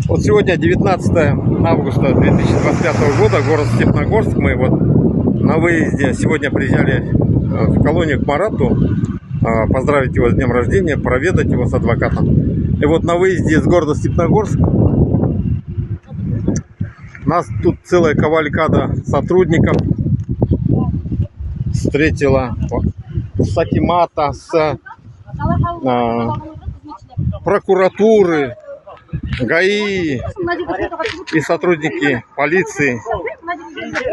Вот сегодня 19 августа 2025 года, город Степногорск. Мы вот на выезде сегодня приезжали в колонию к Марату, поздравить его с днем рождения, проведать его с адвокатом. И вот на выезде из города Степногорск нас тут целая кавалькада сотрудников встретила с акимата, с прокуратуры, ГАИ и сотрудники полиции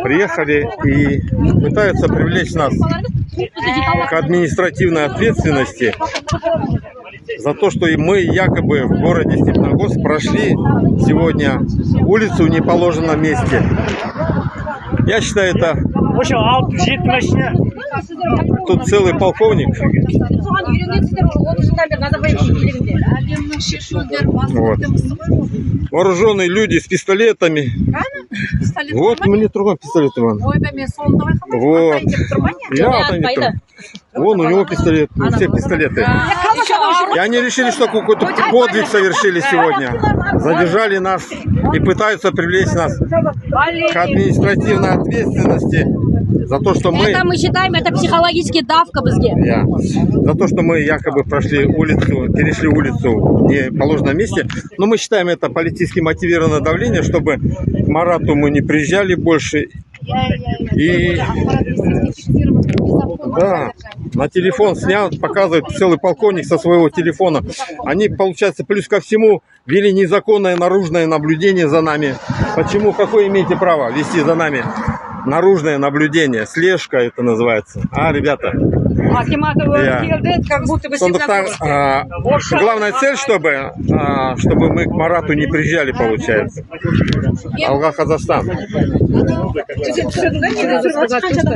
приехали и пытаются привлечь нас к административной ответственности за то, что мы якобы в городе Степногорск прошли сегодня улицу в неположенном месте. Я считаю, это тут целый полковник. Вот. Вооруженные люди с пистолетами. Вот мы не трогаем пистолет, Иван. Вот. Вон у него пистолет, у всех пистолеты. И они решили, что какой-то подвиг совершили сегодня. Задержали нас и пытаются привлечь нас к административной ответственности за то, что мы... Это мы считаем, это психологический давка бізге. За то, что мы якобы прошли улицу, перешли улицу в неположенном месте. Но мы считаем это политически мотивированное давление, чтобы к Марату мы не приезжали больше. И да, на телефон снял, показывает целый полковник со своего телефона. Они, получается, плюс ко всему вели незаконное наружное наблюдение за нами. Почему? Какое имеете право вести за нами наружное наблюдение? Слежка это называется. Ребята? Главная цель, чтобы мы к Марату не приезжали, получается. Алга Казахстан.